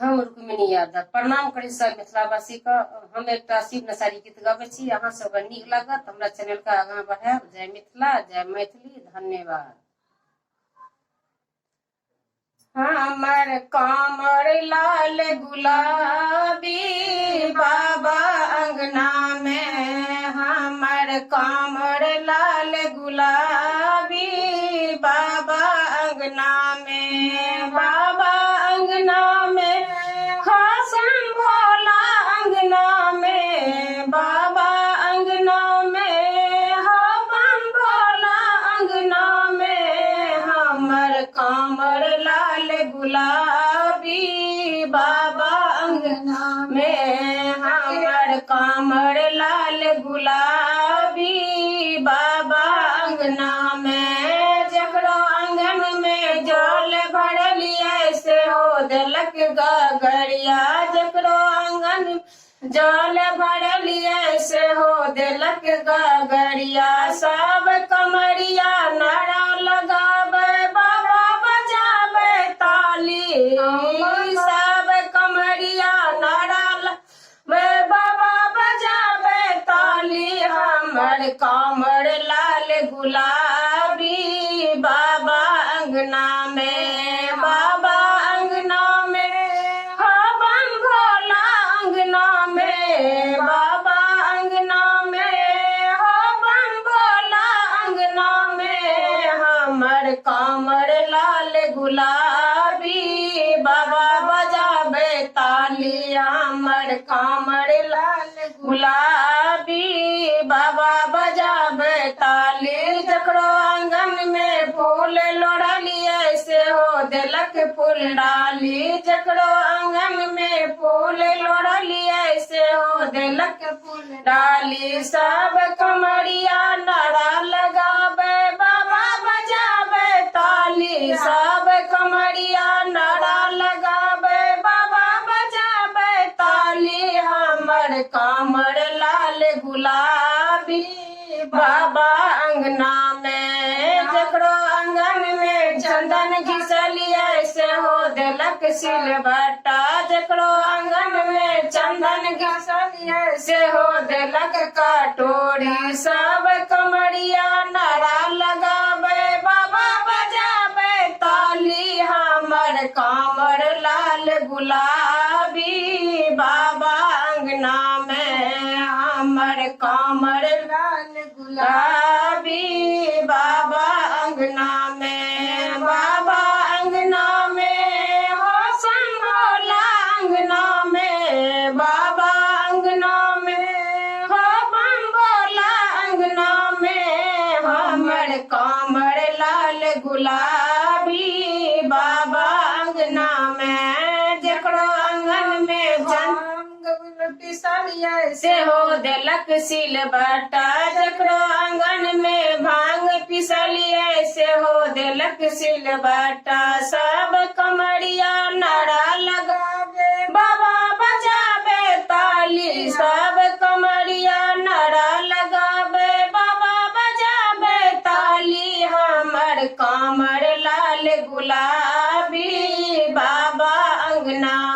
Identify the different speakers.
Speaker 1: हम रुक्मिणी यादव प्रणाम करी सब मिथिलावासी का। हम एक शिव नशारी गीत गावे छी, अहाँ सब नीक लागत हमरा चैनल का आगां बढ़ाएब। जय मिथिला, जय मैथिली, धन्यवाद। हमर कामर लाल गुलाबी बाबा अंगना में, हमर कामर लाल गुलाबी बाबा अंगना में, बाबा अंगना में हसन भोला अंगना में, बाबा अंगना में हवन भोला अंगना में, हमर कामर लाल गुलाबी बाबा अंगना में, हमर कामर लाल गुलाबी बाबा अंगना में। जकरो आंगन में जल भरलिए से हो देलक गगरिया, जकरो आंगन जल भरलिए से हो देलक गगरिया। सब कमरिया नारा लगावे बाबा बजावे ताली, सब कमरिया नारा लगावे बाबा बजावे ताली। हमर कामर लाल गुलाबी बाबा अंगना में, बाबा अंगना में हवन भोला अंगना में, बाबा अंगना में हवन भोला अंगना में, हमर कामर लाल गुलाबी बाबा बजावे ताली। हमर कामर लाल गुलाबी बाबा बजावे ताली। जकरो आंगन में फूल लोढ़लिए से हो देलक फूल डाली, जकरो आंगन में फूल लोढ़लिए से हो देलक फूल डाली। सब कमरिया नारा लगावे बाबा बजावे ताली, सब कमरिया नारा लगावे बाबा बजावे ताली। हमर कामर लाल गुलाबी बाबा अंगना में, जकरो आंगन में चंदन घिसलिए से हो देलक सिलबट्टा, जकरो आंगन में चंदन घिसलिए से हो देलक कटोरी। सब कमरिया नारा लगावे बाबा बजावे ताली। हमर कामर लाल गुलाबी बाबा अंगना में, हमर कामर लाल गुलाबी बाबा अंगना में, बाबा अंगना में हसन भोला अंगना में, बाबा अंगना में हवन भोला अंगना में, हमर कामर लाल गुलाबी बाबा अंगना में। जकरो आंगन में पिसलिए से हो देलक सिलबट्टा, जकरो आंगन में भांग पिसलिए से हो देलक सिलबट्टा। सब कमरिया नारा लगावे बाबा बजावे ताली, सब कमरिया नारा लगावे बाबा बजावे ताली। हमर कामर लाल गुलाबी बाबा अंगना